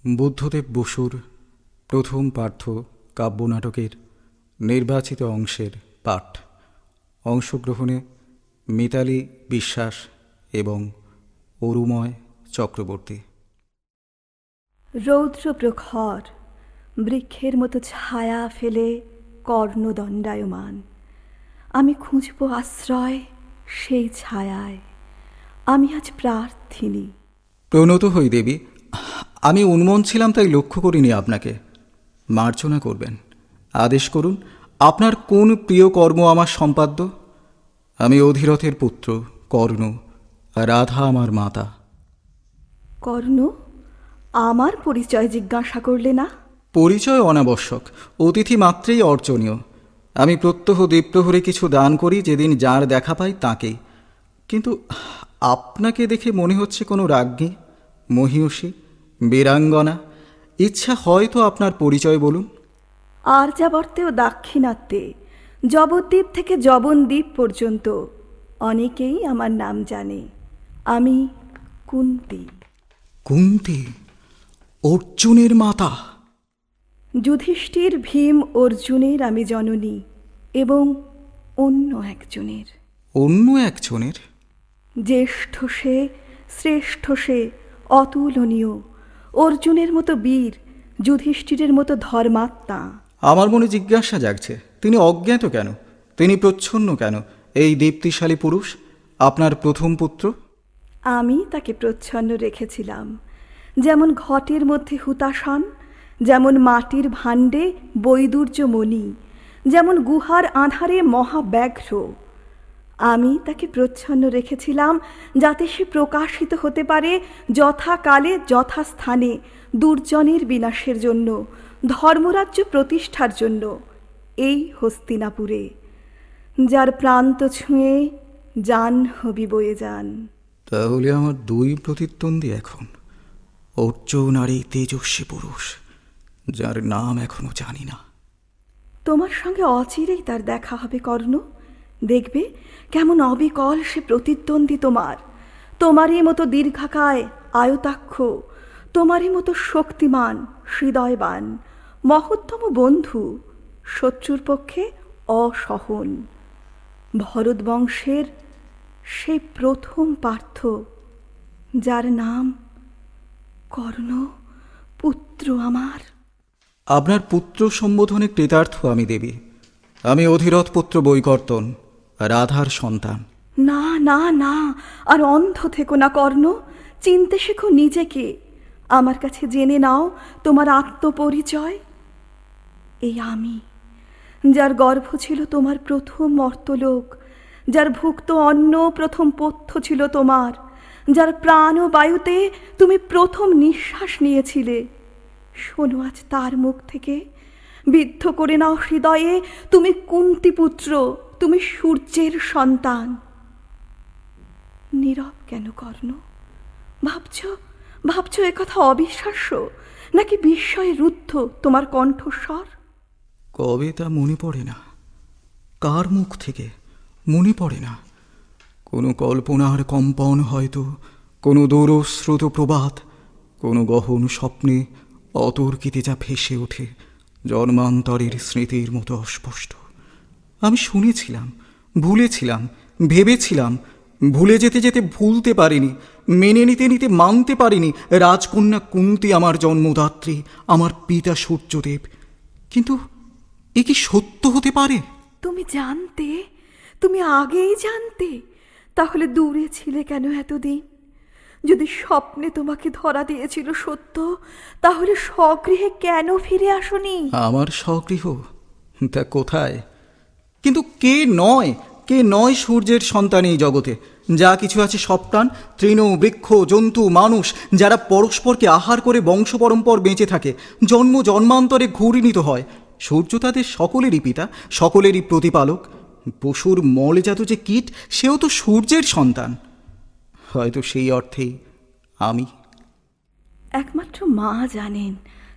বুদ্ধদেব বসুর প্রথম পার্থ কাব্যনাটকের নির্বাচিত অংশের পাঠ। অংশগ্রহণে মিতালি বিশ্বাস এবং অরুময় চক্রবর্তী। রৌদ্র প্রখর বৃক্ষের মতো ছায়া ফেলে কর্ণদণ্ডায়মান। আমি খুঁজব আশ্রয় সেই ছায়ায়। আমি আজ প্রার্থিনী। প্রণত হই দেবী, আমি উন্মন ছিলাম তাই লক্ষ্য করিনি আপনাকে। মার্জনা করবেন, আদেশ করুন আপনার কোন প্রিয় কর্ম আমার সম্পাদ্য। আমি অধিরথের পুত্র কর্ণ, রাধা আমার মাতা। কর্ণ, আমার পরিচয় জিজ্ঞাসা করলে না? পরিচয় অনাবশ্যক, অতিথি মাত্রেই অর্চনীয়। আমি প্রত্যহ দ্বীপ্রহরে কিছু দান করি যেদিন যার দেখা পাই তাঁকেই। কিন্তু আপনাকে দেখে মনে হচ্ছে কোনো রাজ্ঞী, মহীয়সী, বীরাঙ্গনা। ইচ্ছা হয়তো আপনার পরিচয় বলুন। আর্যাবর্তে ও দাক্ষিণাত্যে, জবদ্বীপ থেকে জবনদ্বীপ পর্যন্ত অনেকেই আমার নাম জানে। আমি কুন্তী। কুন্তী, অর্জুনের মাতা। যুধিষ্ঠির, ভীম, অর্জুনের আমি জননী এবং অন্য একজনের। অন্য একজনের? জ্যেষ্ঠ সে, শ্রেষ্ঠ সে, অতুলনীয়। অর্জুনের মতো বীর, যুধিষ্ঠিরের মতো ধর্মাত্মা। আমার মনে জিজ্ঞাসা জাগছে, তিনি অজ্ঞাত কেন, তিনি প্রচ্ছন্ন কেন? এই দীপ্তিশালী পুরুষ আপনার প্রথম পুত্র। আমি তাকে প্রচ্ছন্ন রেখেছিলাম, যেমন ঘটের মধ্যে হুতাশন, যেমন মাটির ভাণ্ডে বৈদুর্যমণি, যেমন গুহার আধারে মহাব্যাঘ্র। আমি তাকে প্রচ্ছন্ন রেখেছিলাম যাতে সে প্রকাশিত হতে পারে যথাকালে যথাস্থানে, দুর্জনের বিনাশের জন্য, ধর্মরাজ্য প্রতিষ্ঠার জন্য, এই হস্তিনাপুরে, যার প্রান্ত ছুঁয়ে জাহ্নবী বয়ে যান। তাহলে আমার দুই প্রতিদ্বন্দ্বী এখন, অর্জুন আর এই তেজস্বী পুরুষ যার নাম এখনো জানি না। তোমার সঙ্গে অচিরেই তার দেখা হবে কর্ণ। দেখবে কেমন অবিকল সে প্রতিদ্বন্দ্বী তোমার। তোমারই মতো দীর্ঘাকায়, আয়তাক্ষ, তোমারই মতো শক্তিমান, হৃদয়বান, মহত্তম বন্ধু, শত্রুর পক্ষে অসহন। ভরত বংশের সেই প্রথম পার্থ, যার নাম কর্ণ, পুত্র আমার। আপনার পুত্র সম্বোধনে কৃতার্থ আমি দেবী। আমি অধিরথ পুত্র বৈকর্তন, রাধার সন্তান। না না না, আর অন্ধ থেকো না কর্ণ। চিনতে শেখো নিজেকে। আমার কাছে জেনে নাও তোমার আত্মপরিচয়। এই আমি, যার গর্ভ ছিল তোমার প্রথম মর্তলোক, যার ভুক্ত অন্ন প্রথম পথ্য ছিল তোমার, যার প্রাণ ও বায়ুতে তুমি প্রথম নিঃশ্বাস নিয়েছিলে। শোনো আজ তার মুখ থেকে, বিদ্ধ করে নাও হৃদয়ে, তুমি কুন্তীপুত্র, তুমি সূর্যের সন্তান। নীরব কেন কর্ণ? ভাবছ একথা অবিশ্বাস্য, নাকি বিস্ময়ে রুদ্ধ তোমার কণ্ঠস্বর? কবে তা মনে পড়ে না, কার মুখ থেকে মনে পড়ে না। কোনো কল্পনার কম্পন হয়তো, কোনো দূরস্রোত প্রবাদ, কোনো গহন স্বপ্নে অতর্কিতে যা ভেসে ওঠে জন্মান্তরের স্মৃতির মতো অস্পষ্ট। আমি শুনেছিলাম, ভুলেছিলাম, ভেবেছিলাম, ভুলে যেতে যেতে ভুলতে পারিনি, মেনে নিতে নিতে মানতে পারিনি রাজকন্যা কুন্তী আমার জন্মদাত্রী, আমার পিতা সূর্যদেব। কিন্তু এ কি সত্য হতে পারে? তুমি জানতে, তুমি আগেই জানতে, তাহলে দূরে ছিলে কেন এতদিন? যদি স্বপ্নে তোমাকে ধরা দিয়েছিল সত্য, তাহলে স্বগৃহে কেন ফিরে আসনি? আমার স্বগৃহ তা কোথায়? কিন্তু কে নয় সূর্যের সন্তান এই জগতে? যা কিছু আছে সব প্রাণ, তৃণ, বৃক্ষ, জন্তু, মানুষ, যারা পরস্পরকে আহার করে বংশ পরম্পর বেঁচে থাকে, জন্ম জন্মান্তরে ঘূর্ণিত হয়। সূর্য তাদের সকলেরই পিতা, সকলেরই প্রতিপালক। পশুর মলজাত যে কীট, সেও তো সূর্যের সন্তান। হয়তো সেই অর্থেই আমি। একমাত্র মা জানেন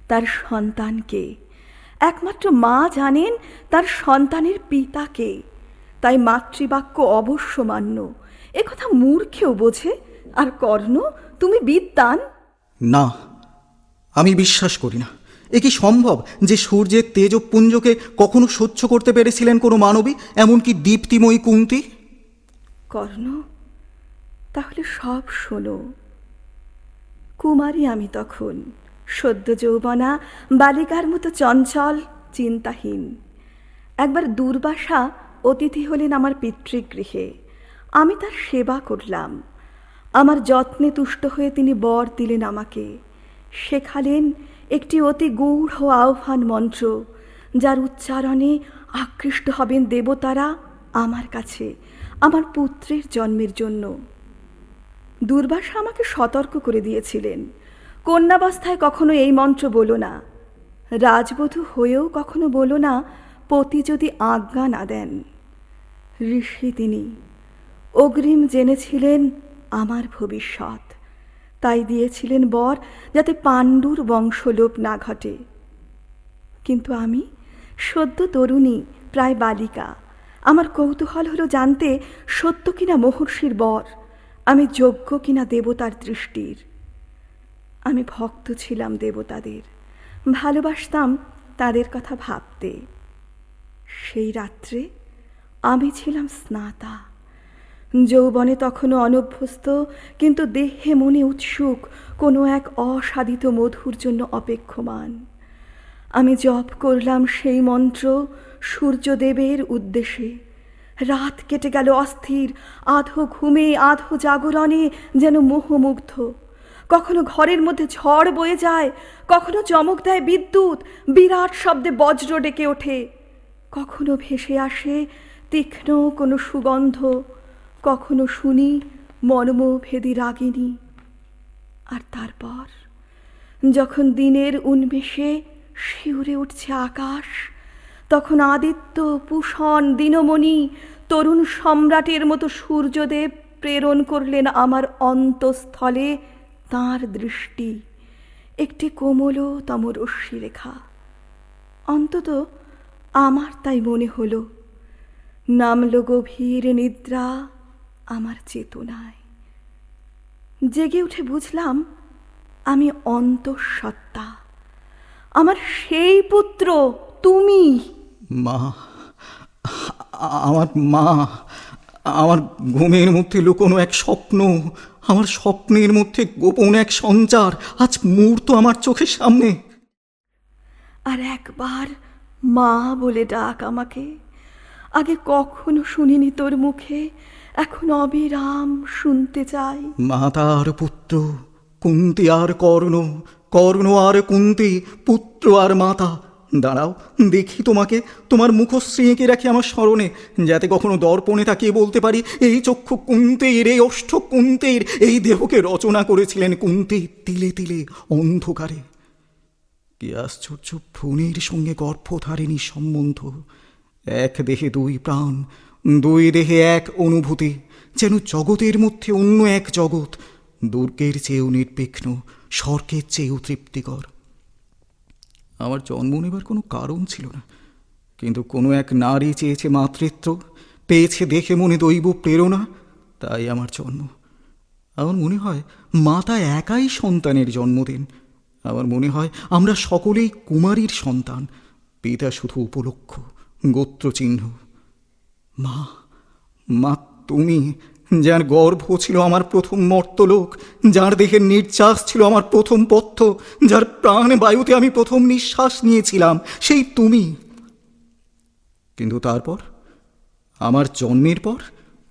তার সন্তানকে, একমাত্র মা জানেন তার সন্তানের পিতাকে। তাই মাতৃবাক্য অবশ্য মান্য, একথা মূর্খেও বোঝে। আর কর্ণ, তুমি বিদ্বান। না, আমি বিশ্বাস করি না। এ কি সম্ভব যে সূর্যের তেজপুঞ্জকে কখনো সহ্য করতে পেরেছিলেন কোনো মানবী, এমনকি দীপ্তিময়ী কুন্তী? কর্ণ, তাহলে সব শোনো। কুমারী আমি তখন, সদ্য যৌবনা, বালিকার মতো চঞ্চল, চিন্তাহীন। একবার দুর্বাসা অতিথি হলেন আমার পিতৃগৃহে। আমি তার সেবা করলাম। আমার যত্নে তুষ্ট হয়ে তিনি বর দিলেন আমাকে। শেখালেন একটি অতি গূঢ় আহ্বান মন্ত্র, যার উচ্চারণে আকৃষ্ট হবেন দেবতারা আমার কাছে, আমার পুত্রের জন্মের জন্য। দুর্বাসা আমাকে সতর্ক করে দিয়েছিলেন, কন্যাবস্থায় কখনো এই মন্ত্র বলো না, রাজবধূ হয়েও কখনো বলো না, পতি যদি আজ্ঞা না দেন। ঋষি তিনি, অগ্রিম জেনেছিলেন আমার ভবিষ্যৎ, তাই দিয়েছিলেন বর যাতে পাণ্ডুর বংশলোপ না ঘটে। কিন্তু আমি সদ্য তরুণী, প্রায় বালিকা। আমার কৌতূহল হলো জানতে সত্য কিনা মহর্ষির বর, আমি যোগ্য কিনা দেবতার দৃষ্টির। আমি ভক্ত ছিলাম দেবতাদের, ভালোবাসতাম তাদের কথা ভাবতে। সেই রাত্রে আমি ছিলাম স্নাতা, যৌবনে তখনও অনভ্যস্ত, কিন্তু দেহে মনে উৎসুক, কোনো এক অসাধিত মধুর জন্য অপেক্ষমান। আমি জপ করলাম সেই মন্ত্র সূর্যদেবের উদ্দেশ্যে। রাত কেটে গেল অস্থির, আধো ঘুমে আধো জাগরণে, যেন মোহমুগ্ধ। কখনো ঘরের মধ্যে ঝড় বয়ে যায়, কখনো চমক দেয় বিদ্যুৎ, বিরাট শব্দে বজ্র ডেকে ওঠে। কখনো ভেসে আসে তীক্ষ্ণ কোনো সুগন্ধ, কখনো শুনি মর্মভেদী রাগিনী। আর তারপর যখন দিনের উন্মেষে শিউরে উঠছে আকাশ, তখন আদিত্য, পুষণ, দিনমণি, তরুণ সম্রাটের মতো সূর্যদেব প্রেরণ করলেন আমার অন্তঃস্থলে তাঁর দৃষ্টি, একটি কোমলতম রশ্মিরেখা। অন্তত আমার তাই মনে হলো। নামল গভীর নিদ্রা আমার চেতনায়। জেগে উঠে বুঝলাম আমি অন্তঃসত্ত্বা, আমার সেই পুত্র তুমি। মা, আমার মা, আমার ঘুমের মধ্যে লুকোনো এক স্বপ্ন, আমার স্বপ্নের মধ্যে গোপন এক সঞ্চার আজ মূর্ত আমার চোখের সামনে। আর একবার মা বলে ডাক আমাকে। আগে কখনো শুনিনি তোর মুখে, এখন অবিরাম শুনতে চাই। মাতা আর পুত্র, কুন্তী আর কর্ণ, কর্ণ আর কুন্তী, পুত্র আর মাতা। দাঁড়াও, দেখি তোমাকে, তোমার মুখশ্রী এঁকে রাখি আমার স্মরণে, যাতে কখনো দর্পণে তাকিয়ে বলতে পারি, এই চক্ষু কুন্তীর, এই ওষ্ঠ কুন্তীর, এই দেহকে রচনা করেছিলেন কুন্তী তিলে তিলে অন্ধকারে। কি আশ্চর্য ভ্রূণের সঙ্গে গর্ভধারিণী সম্বন্ধ! এক দেহে দুই প্রাণ, দুই দেহে এক অনুভূতি, যেন জগতের মধ্যে অন্য এক জগৎ, দুর্গের চেয়েও নির্বিঘ্ন, স্বর্গের চেয়েও তৃপ্তিকর। আমার জন্ম নেবার কোনো কারণ ছিল না, কিন্তু কোনো এক নারী চেয়েছে মাতৃত্ব, পেয়েছে দেখে মনে দৈব প্রেরণা, তাই আমার জন্ম। আমার মনে হয় মাতা একাই সন্তানের জন্ম দেন। আমার মনে হয় আমরা সকলেই কুমারীর সন্তান, পিতা শুধু উপলক্ষ, গোত্রচিহ্ন। মা, মা তুমি, যার গর্ভ ছিল আমার প্রথম মর্তলোক, যার দেহের নির্যাস ছিল আমার প্রথম পথ্য, যার প্রাণ বায়ুতে আমি প্রথম নিঃশ্বাস নিয়েছিলাম, সেই তুমি। কিন্তু তারপর, আমার জন্মের পর,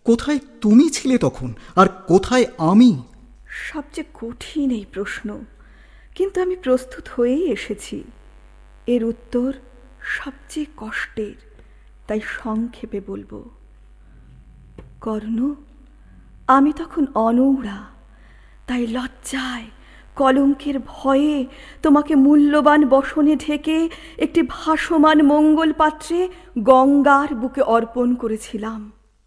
কোথায় তুমি ছিলে তখন, আর কোথায় আমি? সবচেয়ে কঠিন এই প্রশ্ন, কিন্তু আমি প্রস্তুত হয়েই এসেছি। এর উত্তর সবচেয়ে কষ্টের, তাই সংক্ষেপে বলবো। কর্ণ, আমি তখন অনৌড়া, তাই লজ্জায়, কলঙ্কের ভয়ে তোমাকে মূল্যবান বসনে ঢেকে একটি ভাসমান মঙ্গল পাত্রে গঙ্গার বুকে অর্পণ করেছিলাম।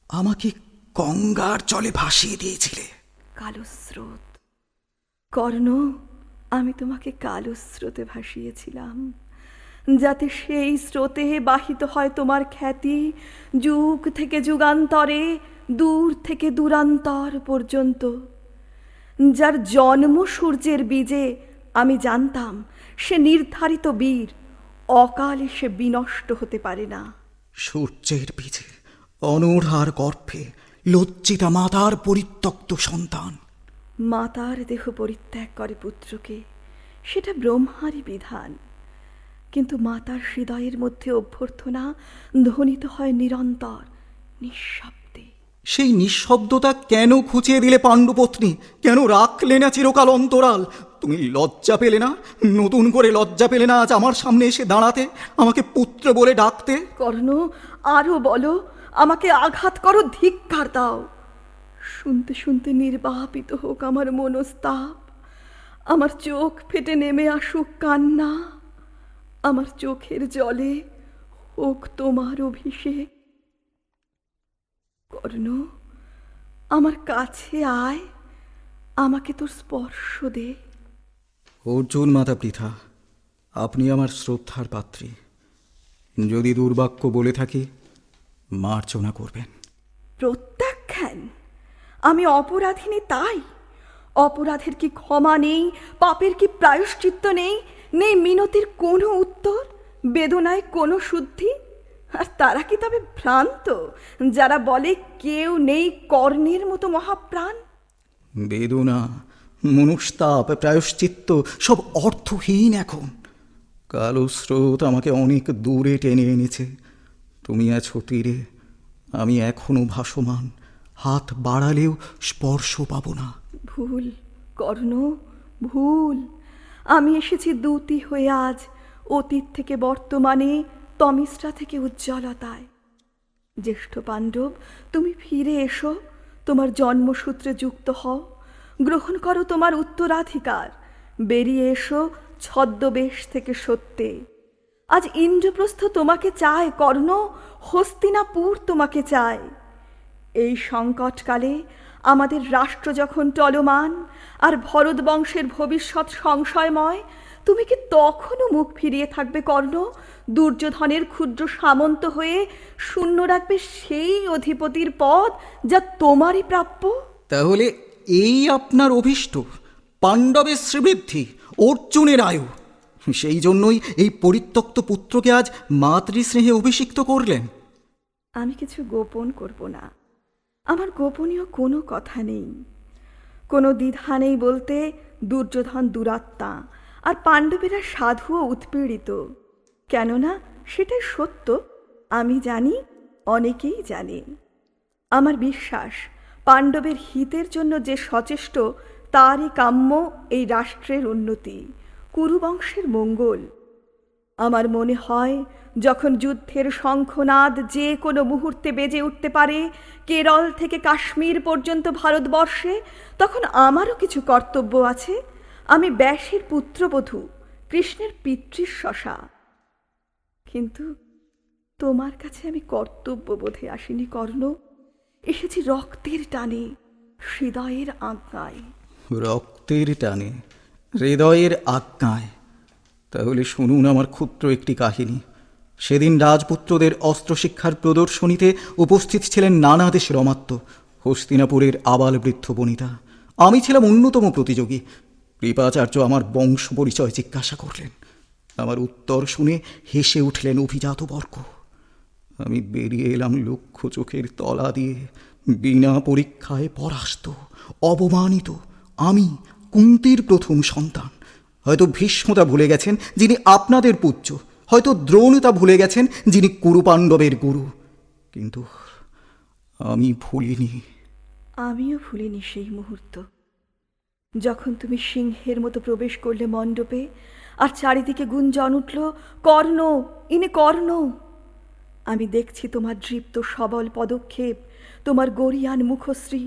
আমাকে গঙ্গার জলে ভাসিয়ে দিয়েছিলে। কালো স্রোত। কর্ণ, আমি তোমাকে কালো স্রোতে ভাসিয়েছিলাম, যাতে সেই স্রোতে বাহিত হয় তোমার খ্যাতি, যুগ থেকে যুগান্তরে, দূর থেকে দূরান্তর পর্যন্ত। যার জন্ম সূর্যের বীজে, আমি জানতাম সে নির্ধারিত বীর, অকালে সে বিনষ্ট হতে পারে না। সূর্যের বীজে অনূঢ়ার গর্ভে লজ্জিতা মাতার পরিত্যক্ত সন্তান। মাতার দেহ পরিত্যাগ করে পুত্রকে, সেটা ব্রহ্মারই বিধান। কিন্তু মাতার হৃদয়ের মধ্যে অভ্যর্থনা ধ্বনিত হয় নিরন্তর, নিঃশব্দে। সেই নিঃশব্দতা কেন খুঁচিয়ে দিলে পাণ্ডুপত্নী? কেন রাখলে না চিরকাল অন্তরাল? তুমি লজ্জা পেলে না? নতুন করে লজ্জা পেলে না আজ আমার সামনে এসে দাঁড়াতে, আমাকে পুত্র বলে ডাকতে? কর্ণ, আরো বলো, আমাকে আঘাত করো, ধিক্কার দাও। শুনতে শুনতে নির্বাপিত হোক আমার মনস্তাপ, আমার চোখ ফেটে নেমে আসুক কান্না, আমার চোখের জলে হোক তোমার অভিষেক। কর্ণ, আমার কাছে আয়, আমাকে তোর স্পর্শ দে। অর্জুন মাতা পৃথা, আপনি আমার শ্রদ্ধার পাত্রী। যদি দুর্বাক্য বলে থাকি, মার্জনা করবেন। প্রত্যাখ্যান? আমি অপরাধিনী তাই? অপরাধের কি ক্ষমা নেই? পাপের কি প্রায়শ্চিত্ত নেই? নেই মিনতির কোনো উত্তর, বেদনায় কোনো শুদ্ধি? আর তারা কি তবে ভ্রান্ত, যারা বলে কেউ নেই কর্ণের মতো মহাপ্রাণ? বেদনা, মনুষ্তাপ, প্রায়শ্চিত্ত সব অর্থহীন এখন। কালো স্রোত আমাকে অনেক দূরে টেনে এনেছে। তুমি আছো তীরে, আমি এখনো ভাসমান। হাত বাড়ালেও স্পর্শ পাব না। ভুল কর্ণ, ভুল। আমি এসেছি দূতি হয়ে আজ, অতীত থেকে বর্তমানে, তমিশ্রা থেকে উজ্জ্বলতায়। জ্যেষ্ঠ পাণ্ডব, তুমি ফিরে এসো, তোমার জন্মসূত্রে যুক্ত হও, গ্রহণ করো তোমার উত্তরাধিকার। বেরিয়ে এসো ছদ্মবেশ থেকে সত্যে। আজ ইন্দ্রপ্রস্থ তোমাকে চায় কর্ণ, হস্তিনাপুর তোমাকে চায়। এই সংকটকালে আমাদের রাষ্ট্র যখন টলমান, আর ভরত বংশের ভবিষ্যৎ সংশয়ময়, তুমি কি তখনও মুখ ফিরিয়ে থাকবে কর্ণ? দুর্যোধনের ক্ষুদ্র সামন্ত হয়ে শূন্য রাখবে সেই অধিপতির পদ যা তোমারই প্রাপ্য? তাহলে এই আপনার অভীষ্ট, পাণ্ডবের শ্রীবৃদ্ধি, অর্জুনের আয়ু। সেই জন্যই এই পরিত্যক্ত পুত্রকে আজ মাতৃস্নেহে অভিষিক্ত করলেন। আমি কিছু গোপন করব না, আমার গোপনীয় কোনো কথা নেই, কোনো দ্বিধা নেই বলতে দুর্যোধন দুরাত্মা, আর পাণ্ডবেরা সাধু ও উৎপীড়িত। কেননা সেটাই সত্য, আমি জানি, অনেকেই জানে। আমার বিশ্বাস পাণ্ডবের হিতের জন্য যে সচেষ্ট, তারই কাম্য এই রাষ্ট্রের উন্নতি, কুরুবংশের মঙ্গল। আমার মনে হয় যখন যুদ্ধের শঙ্খনাদ যে কোনো মুহূর্তে বেজে উঠতে পারে কেরল থেকে কাশ্মীর পর্যন্ত ভারতবর্ষে, তখন আমারও কিছু কর্তব্য আছে। আমি ব্যাসের পুত্রবধূ, কৃষ্ণের পিতৃশ্বশা। কিন্তু তোমার কাছে আমি কর্তব্যবোধে আসিনি কর্ণ, এসেছি রক্তের টানে, হৃদয়ের আজ্ঞায়। রক্তের টানে, হৃদয়ের আজ্ঞায়। তাহলে শুনুন আমার ক্ষুদ্র একটি কাহিনী। সেদিন রাজপুত্রদের অস্ত্রশিক্ষার প্রদর্শনীতে উপস্থিত ছিলেন নানা দেশের অমাত্য, হস্তিনাপুরের আবাল বৃদ্ধ বনিতা। আমি ছিলাম অন্যতম প্রতিযোগী। কৃপাচার্য আমার বংশ পরিচয় জিজ্ঞাসা করলেন। আমার উত্তর শুনে হেসে উঠলেন অভিজাত বর্গ। আমি বেরিয়ে এলাম লক্ষ্য চোখের তলা দিয়ে, বিনা পরীক্ষায় পরাস্ত, অবমানিত। আমি কুন্তির প্রথম সন্তান। হয়তো ভীষ্মতা ভুলে গেছেন যিনি আপনাদের পূজ্য, হয়তো দ্রোণতা ভুলে গেছেন যিনি কুরুপাণ্ডবের গুরু, কিন্তু আমি ভুলিনি। আমিও ভুলিনি সেই মুহূর্ত, যখন তুমি সিংহের মতো প্রবেশ করলে মণ্ডপে, আর চারিদিকে গুঞ্জন উঠল, কর্ণ, ইনি কর্ণ। আমি দেখছি তোমার দৃপ্ত সবল পদক্ষেপ, তোমার গরিয়ান মুখশ্রী।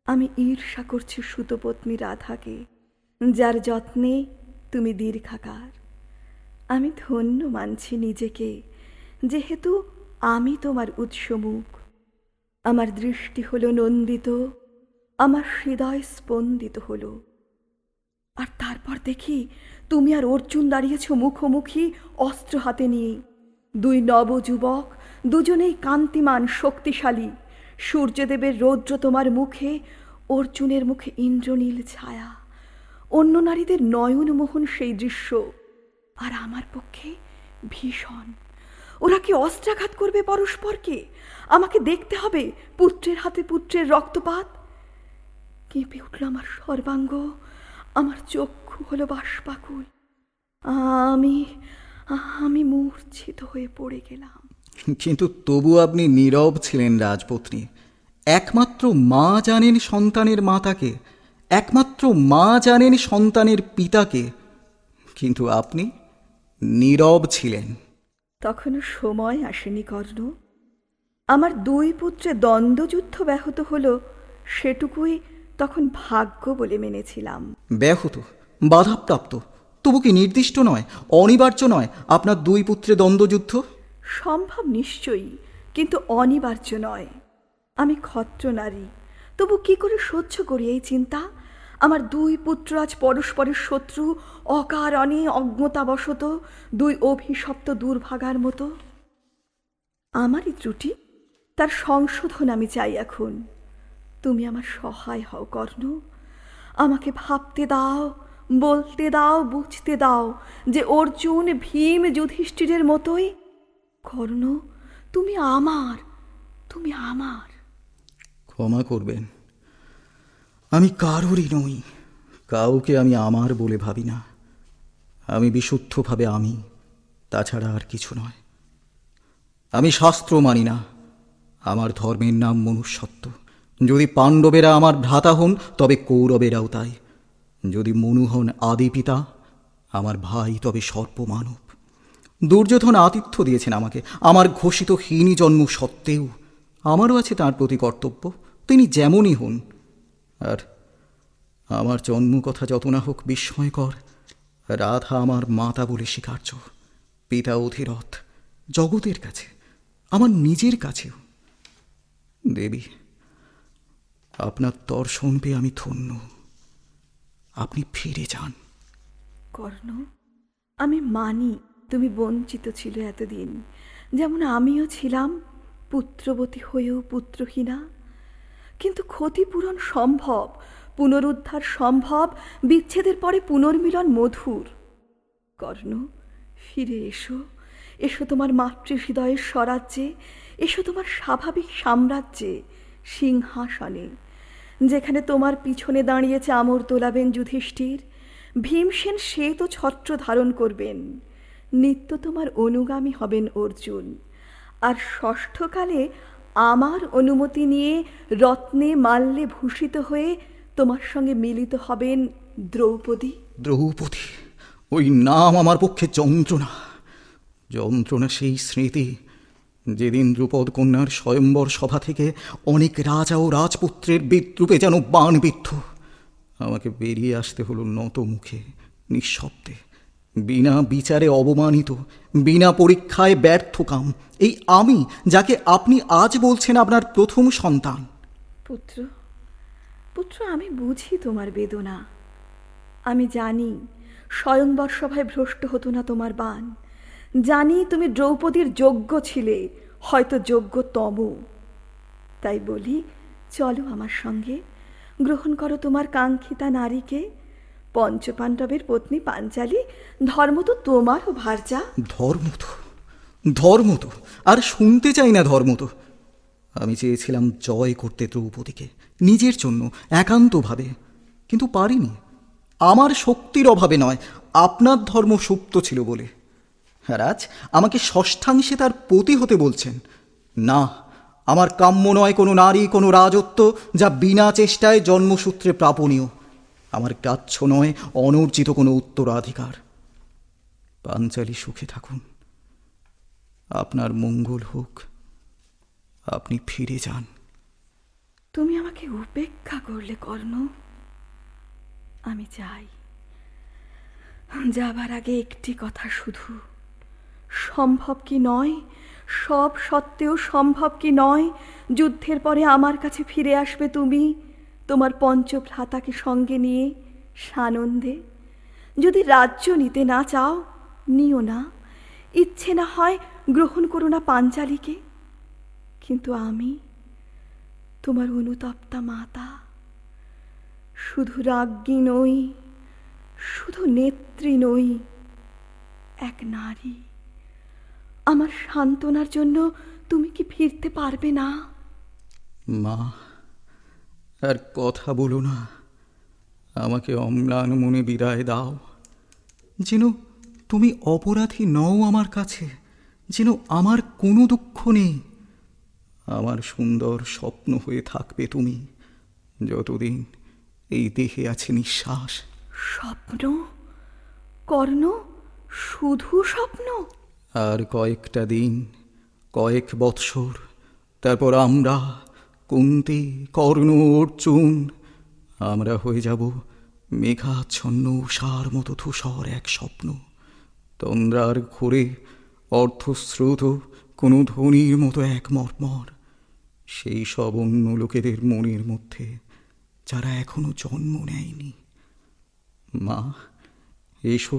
আমি ঈর্ষা করছি সুতপত্নী রাধাকে, যার যত্নে তুমি দীর্ঘাকার। আমি ধন্য মানছি নিজেকে, যেহেতু আমি তোমার উৎসমুখ। আমার দৃষ্টি হলো নন্দিত, আমার হৃদয় স্পন্দিত হলো। আর তারপর দেখি তুমি আর অর্জুন দাঁড়িয়েছ মুখোমুখি, অস্ত্র হাতে নিয়ে। দুই নবযুবক, দুজনেই কান্তিমান, শক্তিশালী। সূর্যদেবের রৌদ্র তোমার মুখে, অর্জুনের মুখে ইন্দ্রনীল ছায়া। অন্য নারীদের নয়নমোহন সেই দৃশ্য, আর আমার পক্ষে ভীষণ। ওরা কি অস্ত্রাঘাত করবে পরস্পরকে? আমাকে দেখতে হবে পুত্রের হাতে পুত্রের রক্তপাত। কেঁপে উঠল আমার সর্বাঙ্গ, আমার চক্ষু হলো বাষ্পাকুল। আমি আমি মূর্ছিত হয়ে পড়ে গেলাম। কিন্তু তবু আপনি নীরব ছিলেন রাজপত্নী। একমাত্র মা জানেন সন্তানের মাতাকে, একমাত্র মা জানেন সন্তানের পিতাকে, কিন্তু আপনি নীরব ছিলেন। তখনও সময় আসেনি কর্ণ। আমার দুই পুত্রে দ্বন্দ্বযুদ্ধ ব্যাহত হলো, সেটুকুই তখন ভাগ্য বলে মেনেছিলাম। ব্যাহত, বাধাপ্রাপ্ত, তবু কি নির্দিষ্ট নয়, অনিবার্য নয় আপনার দুই পুত্রে দ্বন্দ্বযুদ্ধ? সম্ভব নিশ্চয়ই, কিন্তু অনিবার্য নয়। আমি ক্ষত্র নারী, তবু কি করে সহ্য করি এই চিন্তা? আমার দুই পুত্র আজ পরস্পরের শত্রু, অকারণে অজ্ঞতাবশত, দুই অভিশপ্ত দুর্ভাগার মতো। আমারই ত্রুটি, তার সংশোধন আমি চাই এখন। তুমি আমার সহায় হও কর্ণ। আমাকে ভাবতে দাও, বলতে দাও, বুঝতে দাও যে অর্জুন, ভীম, যুধিষ্ঠিরের মতোই কর্ণ তুমি আমার, তুমি আমার। ক্ষমা করবেন, আমি কারোরই নই, কাউকে আমি আমার বলে ভাবি না। আমি বিশুদ্ধভাবে আমি, তাছাড়া আর কিছু নয়। আমি শাস্ত্র মানি না, আমার ধর্মের নাম মনুষ্যত্ব। যদি পাণ্ডবেরা আমার ভ্রাতা হন, তবে কৌরবেরাও তাই। যদি মনু হন আদি পিতা, আমার ভাই তবে সর্বমানব। দুর্যোধন আতিথ্য দিয়েছেন আমাকে, আমার ঘোষিত হীনই জন্ম সত্ত্বেও আমারও আছে তাঁর প্রতি কর্তব্য, তিনি যেমনই হন। আর আমার জন্ম কথা যত না হোক বিস্ময়কর, রাধা আমার মাতা বলে স্বীকার্য, পিতা অধিরথ, জগতের কাছে, আমার নিজের কাছেও। দেবী, আপনার দর্শন পেয়ে আমি ধন্য। আপনি ফিরে যান। কর্ণ, আমি মানি তুমি বঞ্চিত ছিল এতদিন, যেমন আমিও ছিলাম পুত্রবতী হয়েও পুত্রহীনা। কিন্তু ক্ষতিপূরণ সম্ভব, পুনরুদ্ধার সম্ভব, বিচ্ছেদের পরে পুনর্মিলন মধুর। কর্ণ, ফিরে এসো, এসো তোমার মাতৃহৃদয়ের স্বরাজ্যে, এসো তোমার স্বাভাবিক সাম্রাজ্যে, সিংহাসনে, যেখানে তোমার পিছনে দাঁড়িয়েছে আমর তোলাবেন যুধিষ্ঠির, ভীমসেন সে তো ছত্র ধারণ করবেন, নিত্য তোমার অনুগামী হবেন অর্জুন, আর ষষ্ঠকালে আমার অনুমতি নিয়ে রত্নে মাল্যে ভূষিত হয়ে তোমার সঙ্গে মিলিত হবেন দ্রৌপদী। দ্রৌপদী, ওই নাম আমার পক্ষে যন্ত্রণা। যন্ত্রণা সেই স্মৃতি, যেদিন দ্রুপদ কন্যার স্বয়ম্বর সভা থেকে অনেক রাজা ও রাজপুত্রের বিদ্রুপে যেন বাণবিদ্ধ আমাকে বেরিয়ে আসতে হলো নত মুখে, নিঃশব্দে, বিনা বিচারে অবমানিত, বিনা পরীক্ষায় ব্যর্থকাম। এই আমি, যাকে আপনি আজ বলছেন আপনার প্রথম সন্তান। পুত্র, পুত্র, আমি বুঝি তোমার বেদনা। আমি জানি স্বয়ংবর সভায় ভ্রষ্ট হতো না তোমার বাণ। জানি তুমি দ্রৌপদীর যোগ্য ছিলে, হয়তো যোগ্যতম। তাই বলি, চলো আমার সঙ্গে, গ্রহণ করো তোমার কাঙ্ক্ষিতা নারীকে, পঞ্চপাণ্ডবের পত্নী পাঞ্চালী। ধর্ম তো তোমারও ভার্যা। ধর্ম তো, ধর্ম তো, আর শুনতে চাই না ধর্ম তো। আমি চেয়েছিলাম জয় করতে দ্রৌপদীকে নিজের জন্য একান্তভাবে, কিন্তু পারিনি। আমার শক্তির অভাবে নয়, আপনার ধর্ম সুপ্ত ছিল বলে। রাজ আমাকে ষষ্ঠাংশে তার পতি হতে বলছেন। না, আমার কাম্য নয় কোনো নারী, কোনো রাজত্ব যা বিনা চেষ্টায় জন্মসূত্রে প্রাপণীয়। আমার গ্রাহ্য নয় অনর্জিত কোনো উত্তরাধিকার। পাঞ্চালী সুখে থাকুন, আপনার মঙ্গল হোক, আপনি ফিরে যান। তুমি আমাকে উপেক্ষা করলে কর্ণ। আমি চাই, যাবার আগে একটি কথা শুধু, সম্ভব কি নয়, সব সত্ত্বেও সম্ভব কি নয়, যুদ্ধের পরে আমার কাছে ফিরে আসবে তুমি, তোমার পঞ্চভ্রাতাকে সঙ্গে নিয়ে সানন্দে। যদি রাজ্য নিতে না চাও, নিও না, ইচ্ছে না হয় গ্রহণ করো না পাঞ্চালীকে, কিন্তু আমি তোমার অনুতপ্তা মাতা, শুধু রাজ্ঞী নই, শুধু নেত্রী নই, এক নারী। আমার সান্ত্বনার জন্য তুমি কি ফিরতে পারবে না? মা, আর কথা বলো না। আমাকে অম্লান মনে বিদায় দাও। যেন তুমি অপরাধী নও আমার কাছে, যেন আমার কোনো দুঃখ নেই। আমার সুন্দর স্বপ্ন হয়ে থাকবে তুমি, যতদিন এই দেহে আছে নিঃশ্বাস। স্বপ্ন? কর্ণ, শুধু স্বপ্ন? আর কয়েকটা দিন, কয়েক বৎসর, তারপর আমরা, কুন্তী, কর্ণ, অর্জুন, আমরা হয়ে যাব মেঘাচ্ছন্ন উষার মতো ধূসর এক স্বপ্ন। তন্দ্রার ঘোরে অর্ধস্রোত কোনো ধ্বনির মতো এক মর্মর, সেই সব অন্য লোকেদের মনের মধ্যে যারা এখনো জন্ম নেয়নি। মা, এসো,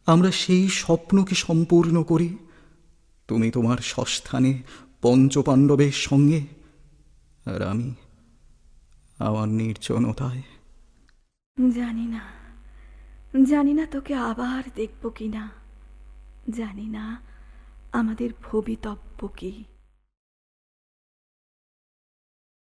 আমরা সেই স্বপ্নকে সম্পূর্ণ করি। তুমি তোমার সস্থানে পঞ্চপাণ্ডবের সঙ্গে, আর আমি আমার নির্জনতায়। জানি না, জানি না তোকে আবার দেখব কিনা, জানি না আমাদের ভবিতব্য কি।